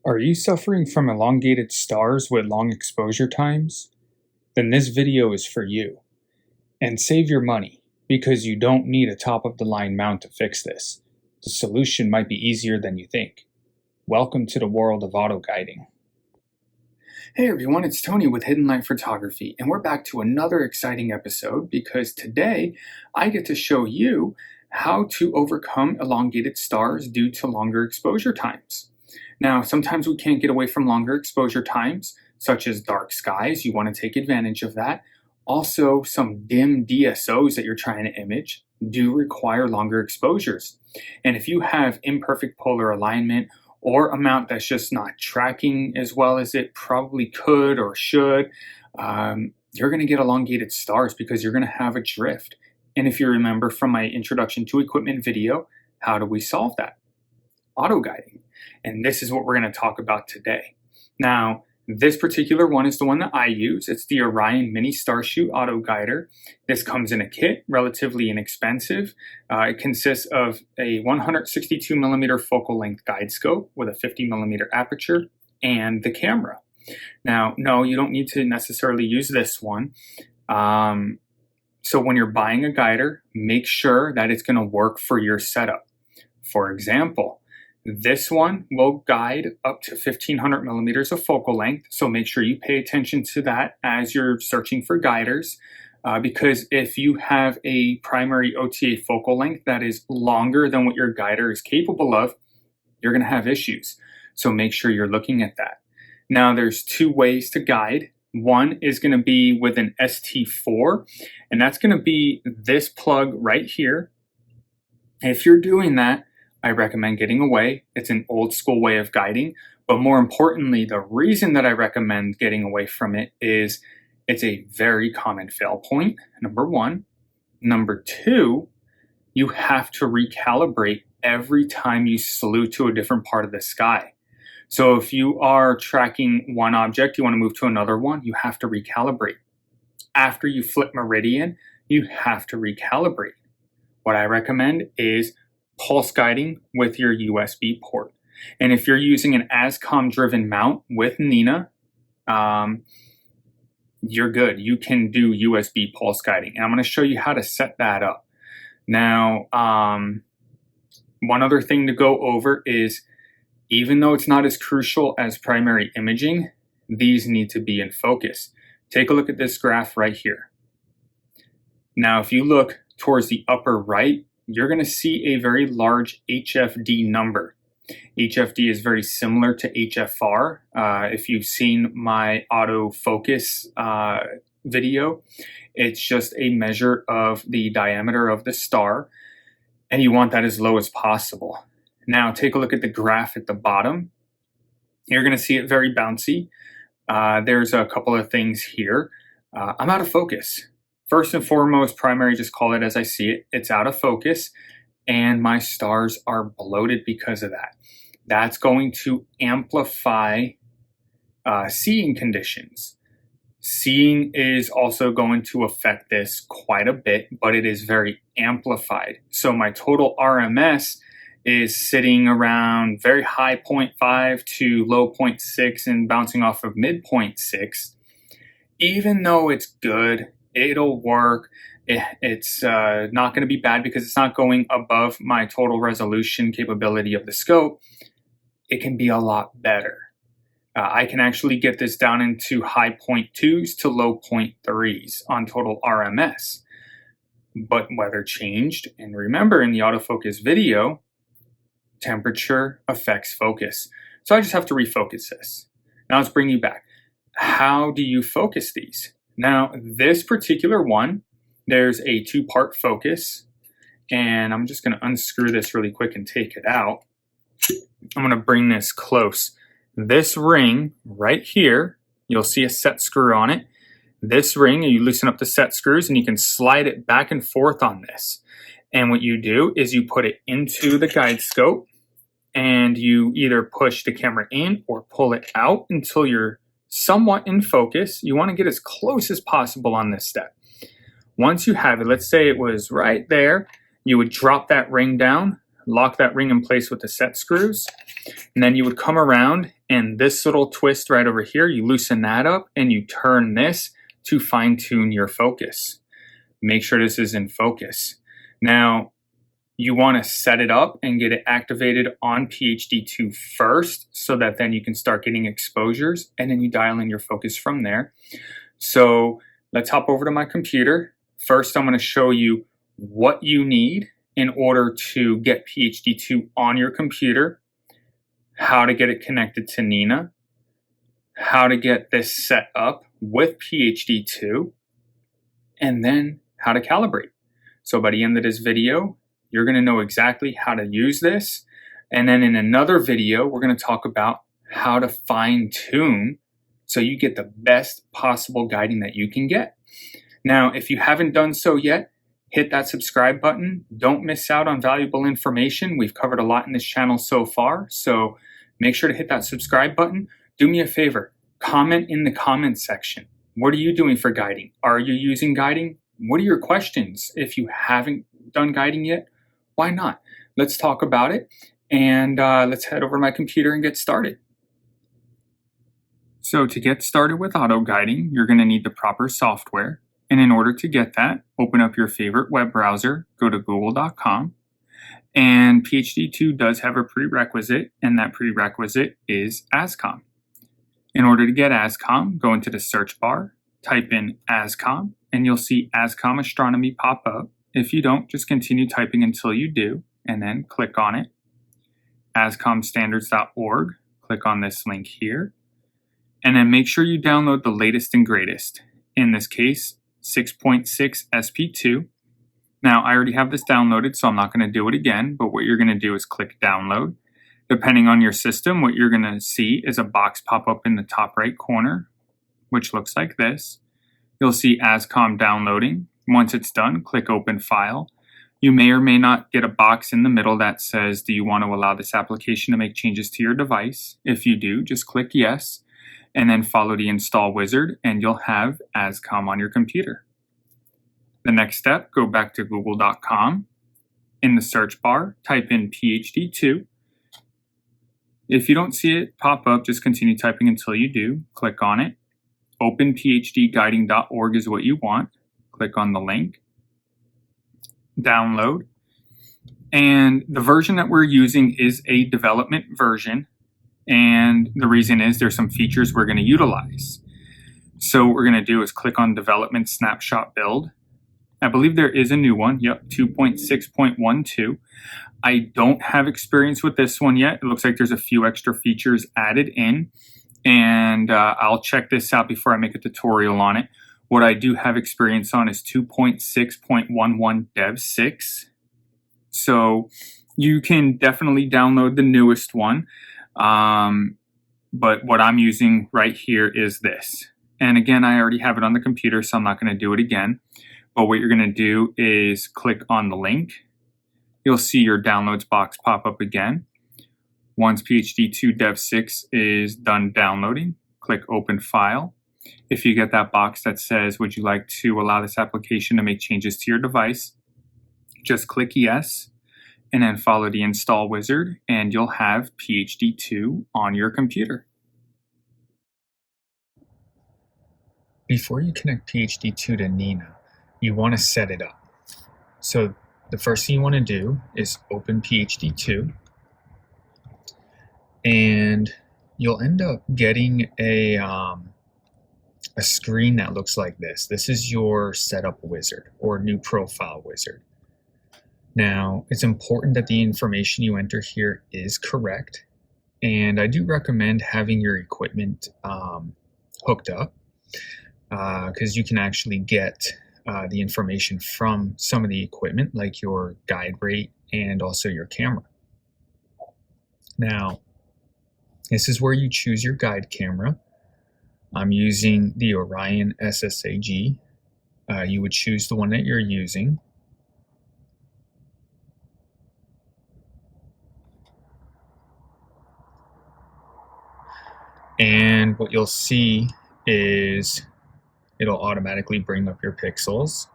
Are you suffering from elongated stars with long exposure times? Then this video is for you. And save your money, because you don't need a top-of-the-line mount to fix this. The solution might be easier than you think. Welcome to the world of Autoguiding. Hey everyone, it's Tony with Hidden Light Photography, and we're back to another exciting episode because today I get to show you how to overcome elongated stars due to longer exposure times. Now, sometimes we can't get away from longer exposure times, such as dark skies. You want to take advantage of that. Also, some dim DSOs that you're trying to image do require longer exposures. And if you have imperfect polar alignment or a mount that's just not tracking as well as it probably could or should, you're going to get elongated stars because you're going to have a drift. And if you remember from my introduction to equipment video, how do we solve that? Autoguiding. And this is what we're going to talk about today. Now, this particular one is the one that I use. It's the Orion Mini Starshoot Auto Guider. This comes in a kit, relatively inexpensive. It consists of a 162 millimeter focal length guide scope with a 50 millimeter aperture and the camera. Now, no, you don't need to necessarily use this one. So when you're buying a guider, make sure that it's going to work for your setup. For example, this one will guide up to 1500 millimeters of focal length, so make sure you pay attention to that as you're searching for guiders, because if you have a primary OTA focal length that is longer than what your guider is capable of, you're going to have issues. So make sure you're looking at that. Now, there's two ways to guide. One is going to be with an ST4, and that's going to be this plug right here. If you're doing that, I recommend getting away. It's an old school way of guiding, but more importantly, the reason that I recommend getting away from it is it's a very common fail point, number one. Number two, you have to recalibrate every time you salute to a different part of the sky. So if you are tracking one object, you want to move to another one, you have to recalibrate. After you flip meridian, you have to recalibrate. What I recommend is pulse guiding with your USB port. And if you're using an ASCOM driven mount with Nina, you're good. You can do USB pulse guiding. And I'm going to show you how to set that up. Now, one other thing to go over is, even though it's not as crucial as primary imaging, these need to be in focus. Take a look at this graph right here. Now, if you look towards the upper right, you're going to see a very large HFD number. HFD is very similar to HFR. If you've seen my autofocus video, it's just a measure of the diameter of the star, and you want that as low as possible. Now, take a look at the graph at the bottom. You're going to see it very bouncy. There's a couple of things here. I'm out of focus. First and foremost, primary, just call it as I see it. It's out of focus, and my stars are bloated because of that. That's going to amplify seeing conditions. Seeing is also going to affect this quite a bit, but it is very amplified. So my total RMS is sitting around very high 0.5 to low 0.6 and bouncing off of mid 0.6. Even though it's good, it'll work. It's not going to be bad because it's not going above my total resolution capability of the scope. It can be a lot better. I can actually get this down into high 0.2s to low 0.3s on total RMS. But weather changed. And remember, in the autofocus video, temperature affects focus. So I just have to refocus this. Now let's bring you back. How do you focus these? Now, this particular one, there's a two-part focus, and I'm just going to unscrew this really quick and take it out. I'm going to bring this close. This ring right here, you'll see a set screw on it. This ring, you loosen up the set screws, and you can slide it back and forth on this. And what you do is you put it into the guide scope, and you either push the camera in or pull it out until you're somewhat in focus. You want to get as close as possible on this step. Once you have it, let's say it was right there, you would drop that ring down, lock that ring in place with the set screws, and then you would come around And this little twist right over here, you loosen that up and you turn this to fine tune your focus. Make sure this is in focus. Now, you want to set it up and get it activated on PHD2 first, so that then you can start getting exposures, and then you dial in your focus from there. So let's hop over to my computer. First, I'm going to show you what you need in order to get PHD2 on your computer, how to get it connected to Nina, how to get this set up with PHD2, and then how to calibrate. So by the end of this video, you're going to know exactly how to use this. And then in another video, we're going to talk about how to fine tune so you get the best possible guiding that you can get. Now, if you haven't done so yet, hit that subscribe button. Don't miss out on valuable information. We've covered a lot in this channel so far, so make sure to hit that subscribe button. Do me a favor, comment in the comments section. What are you doing for guiding? Are you using guiding? What are your questions? If you haven't done guiding yet, why not? Let's talk about it, and let's head over to my computer and get started. So to get started with Autoguiding, you're going to need the proper software. And in order to get that, open up your favorite web browser, go to google.com. And PHD2 does have a prerequisite, and that prerequisite is ASCOM. In order to get ASCOM, go into the search bar, type in ASCOM, and you'll see ASCOM Astronomy pop up. If you don't, just continue typing until you do, and then click on it. ASCOMstandards.org, click on this link here, and then make sure you download the latest and greatest. In this case, 6.6 SP2. Now, I already have this downloaded, so I'm not going to do it again, but what you're going to do is click download. Depending on your system, what you're going to see is a box pop up in the top right corner, which looks like this. You'll see ASCOM downloading. Once it's done, click open file. You may or may not get a box in the middle that says, do you want to allow this application to make changes to your device? If you do, just click yes, and then follow the install wizard, and you'll have ASCOM on your computer. The next step, go back to google.com. In the search bar, type in PHD2. If you don't see it pop up, just continue typing until you do. Click on it. Open PHDguiding.org is what you want. Click on the link. Download. And the version that we're using is a development version. And the reason is there's some features we're going to utilize. So what we're going to do is click on Development Snapshot Build. I believe there is a new one. Yep, 2.6.12. I don't have experience with this one yet. It looks like there's a few extra features added in. And I'll check this out before I make a tutorial on it. What I do have experience on is 2.6.11 Dev 6. So you can definitely download the newest one. But what I'm using right here is this. And again, I already have it on the computer, so I'm not going to do it again. But what you're going to do is click on the link. You'll see your downloads box pop up again. Once PHD2 Dev 6 is done downloading, click Open File. If you get that box that says, would you like to allow this application to make changes to your device, just click Yes, and then follow the install wizard, and you'll have PHD2 on your computer. Before you connect PHD2 to Nina, you want to set it up. So the first thing you want to do is open PHD2, and you'll end up getting a screen that looks like this. This is your setup wizard or new profile wizard. Now, it's important that the information you enter here is correct, and I do recommend having your equipment hooked up because you can actually get the information from some of the equipment, like your guide rate and also your camera. Now, this is where you choose your guide camera. I'm using the Orion SSAG. You would choose the one that you're using. And what you'll see is it'll automatically bring up your pixels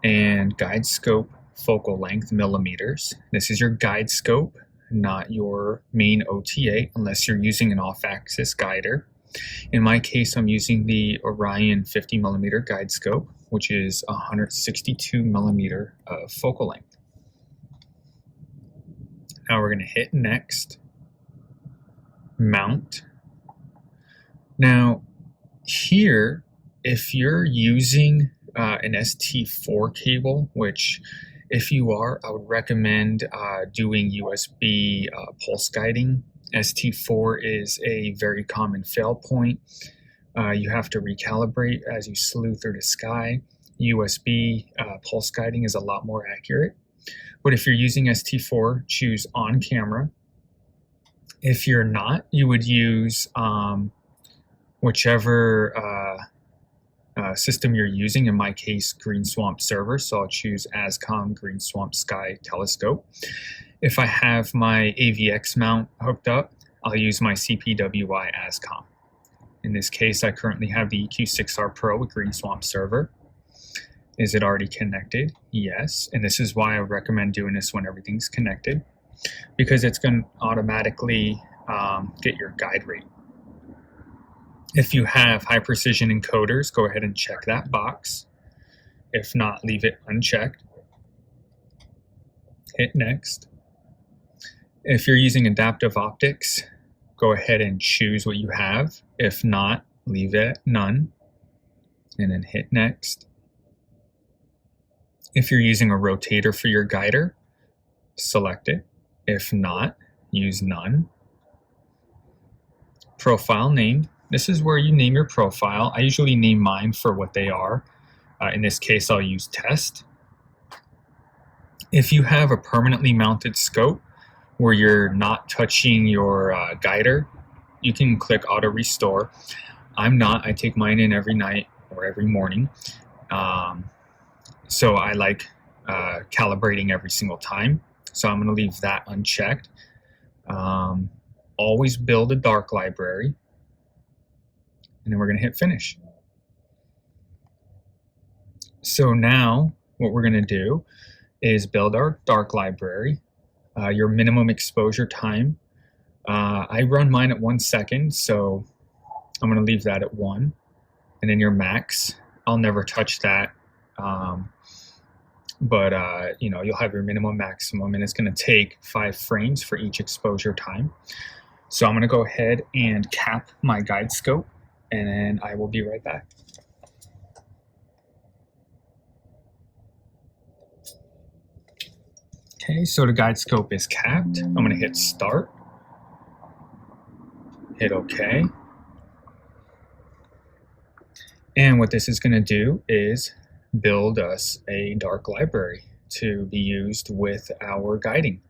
and guide scope focal length millimeters. This is your guide scope. not your main OTA, unless you're using an off-axis guider. In my case, I'm using the Orion 50mm guide scope, which is 162mm focal length. Now we're going to hit next, mount. Now here, if you're using an ST4 cable, which if you are, I would recommend doing USB pulse guiding. ST4 is a very common fail point. You have to recalibrate as you slew through the sky. USB pulse guiding is a lot more accurate. But if you're using ST4, choose on camera. If you're not, you would use whichever system you're using. In my case, Green Swamp Server, so I'll choose ASCOM Green Swamp Sky Telescope. If I have my AVX mount hooked up, I'll use my CPWI ASCOM. In this case, I currently have the EQ6R Pro with Green Swamp Server. Is it already connected? Yes, and this is why I recommend doing this when everything's connected, because it's going to automatically get your guide rate. If you have high precision encoders, go ahead and check that box. If not, leave it unchecked. Hit next. If you're using adaptive optics, go ahead and choose what you have. If not, leave it at none, and then hit next. If you're using a rotator for your guider, select it. If not, use none. Profile name. This is where you name your profile. I usually name mine for what they are. In this case, I'll use test. If you have a permanently mounted scope where you're not touching your guider, you can click auto restore. I'm not. I take mine in every night or every morning. So I like calibrating every single time. So I'm going to leave that unchecked. Always build a dark library. And then we're going to hit finish. So now what we're going to do is build our dark library. Your minimum exposure time. I run mine at 1 second, so I'm going to leave that at 1. And then your max, I'll never touch that. You know, you'll have your minimum maximum, and it's going to take 5 frames for each exposure time. So I'm going to go ahead and cap my guide scope, and then I will be right back. Okay, so the guide scope is capped. I'm going to hit start, hit OK. And what this is going to do is build us a dark library to be used with our guiding.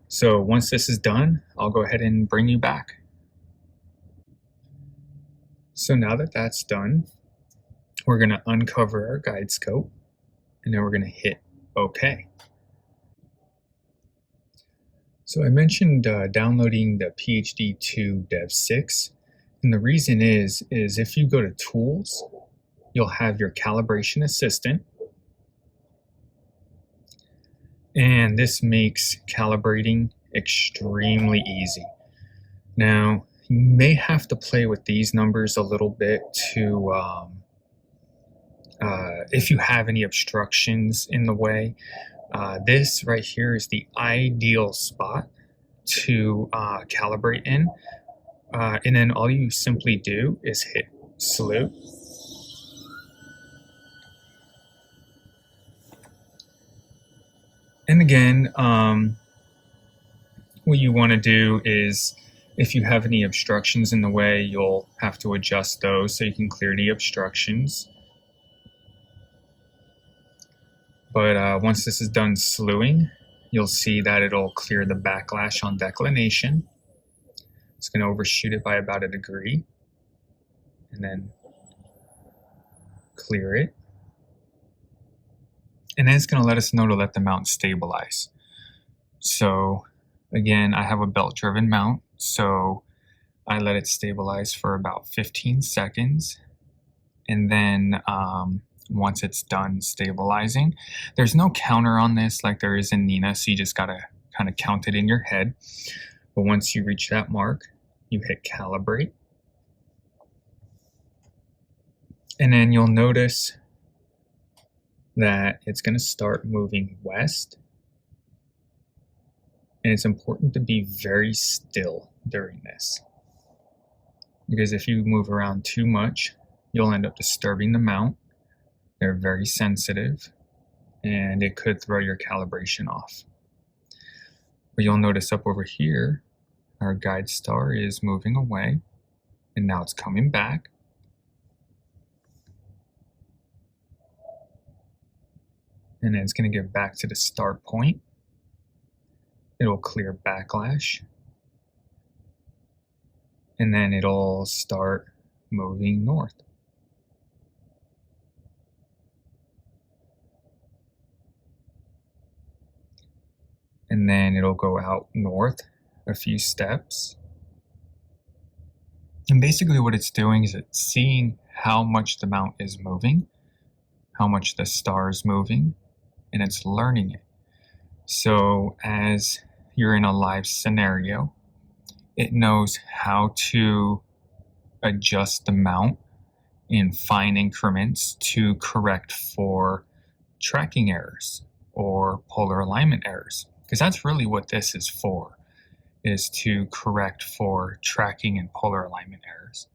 So once this is done, I'll go ahead and bring you back. So now that that's done, we're going to uncover our guide scope, and then we're going to hit OK. So I mentioned downloading the PHD2 Dev 6, and the reason is if you go to Tools, you'll have your Calibration Assistant, and this makes calibrating extremely easy. Now, you may have to play with these numbers a little bit to, if you have any obstructions in the way. This right here is the ideal spot to calibrate in. And then all you simply do is hit slew. And again, what you want to do is, if you have any obstructions in the way, you'll have to adjust those so you can clear the obstructions. But once this is done slewing, you'll see that it'll clear the backlash on declination. It's going to overshoot it by about 1 degree, and then clear it. And then it's going to let us know to let the mount stabilize. So again, I have a belt-driven mount, so I let it stabilize for about 15 seconds. And then once it's done stabilizing, there's no counter on this like there is in Nina, so you just got to kind of count it in your head. But once you reach that mark, you hit calibrate. And then you'll notice that it's going to start moving west. And it's important to be very still during this, because if you move around too much, you'll end up disturbing the mount. They're very sensitive, and it could throw your calibration off. But you'll notice up over here, our guide star is moving away, and now it's coming back. And then it's going to get back to the start point. It'll clear backlash. And then it'll start moving north. And then it'll go out north a few steps. And basically what it's doing is it's seeing how much the mount is moving, how much the star is moving, and it's learning it. So as you're in a live scenario, it knows how to adjust the mount in fine increments to correct for tracking errors or polar alignment errors. Because that's really what this is for, is to correct for tracking and polar alignment errors.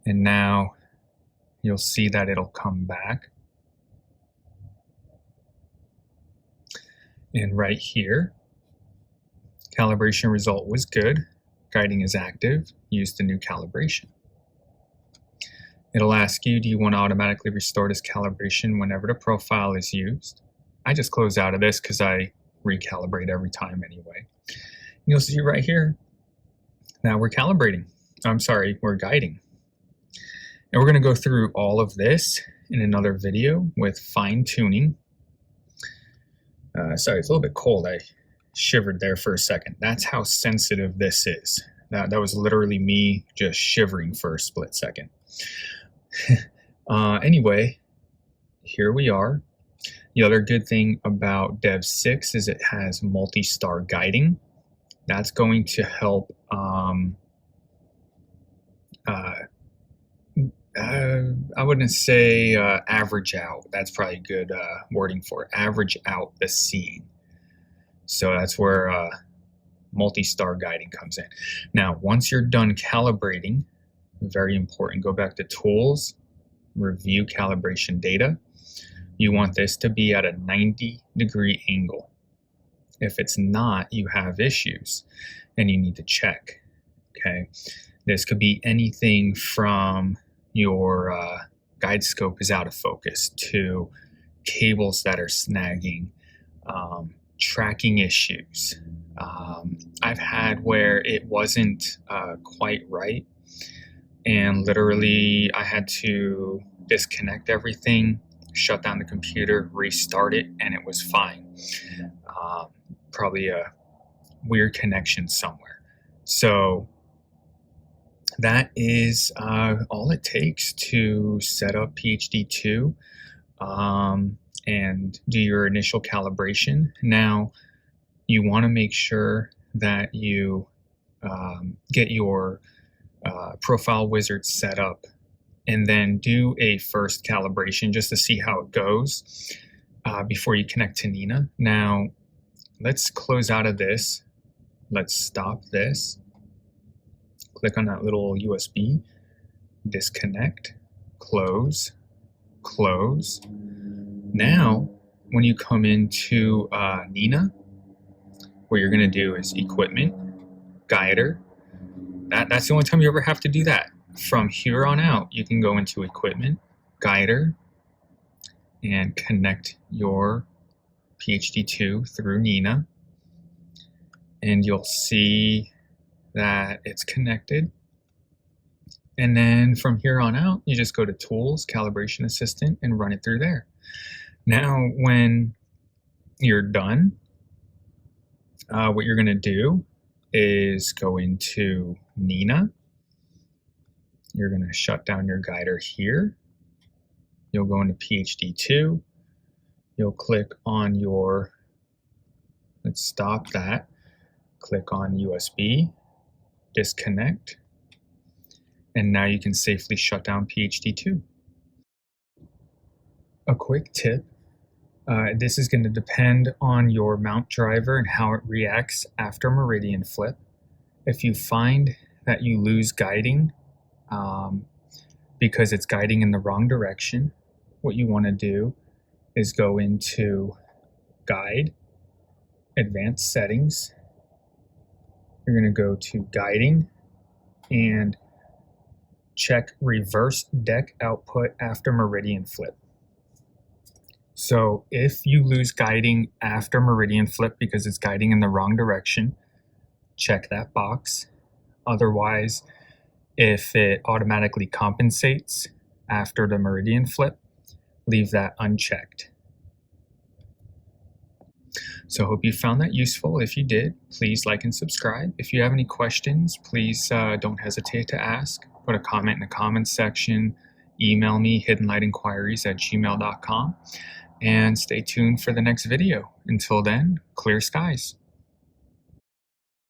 And now you'll see that it'll come back. And right here, calibration result was good. Guiding is active. Use the new calibration. It'll ask you, do you want to automatically restore this calibration whenever the profile is used? I just close out of this because I recalibrate every time anyway. You'll see right here, now we're calibrating. We're guiding. And we're going to go through all of this in another video with fine tuning. Sorry, it's a little bit cold. I shivered there for a second. That's how sensitive this is. That was literally me just shivering for a split second. Anyway, here we are. The other good thing about Dev 6 is it has multi-star guiding. That's going to help I wouldn't say average out. That's probably good wording for it. Average out the seeing. So that's where multi-star guiding comes in. Now, once you're done calibrating, very important, go back to Tools, Review Calibration Data. You want this to be at a 90-degree angle. If it's not, you have issues and you need to check. Okay, this could be anything from your guide scope is out of focus to cables that are snagging, tracking issues. I've had where it wasn't quite right, and literally I had to disconnect everything, shut down the computer, restart it, and it was fine. Probably a weird connection somewhere. So that is all it takes to set up PHD2 and do your initial calibration. Now, you want to make sure that you get your profile wizard set up and then do a first calibration just to see how it goes before you connect to Nina. Now, let's close out of this. Let's stop this. Click on that little USB, disconnect, close, close. Now, when you come into Nina, what you're going to do is equipment, guider. That's the only time you ever have to do that. From here on out, you can go into equipment, guider, and connect your PHD2 through Nina. And you'll see that it's connected. And then from here on out, you just go to Tools, Calibration Assistant, and run it through there. Now, when you're done, what you're going to do is go into Nina. You're going to shut down your guider here. You'll go into PHD2. You'll click on your Let's stop that. Click on USB, disconnect, and now you can safely shut down PHD2. A quick tip, this is going to depend on your mount driver and how it reacts after meridian flip. If you find that you lose guiding because it's guiding in the wrong direction, what you want to do is go into Guide, Advanced Settings. You're going to go to Guiding and check Reverse Deck Output after meridian flip. So if you lose guiding after meridian flip because it's guiding in the wrong direction, check that box. Otherwise, if it automatically compensates after the meridian flip, leave that unchecked. So I hope you found that useful. If you did, please like and subscribe. If you have any questions, please don't hesitate to ask. Put a comment in the comments section. Email me, hiddenlightinquiries@gmail.com. And stay tuned for the next video. Until then, clear skies.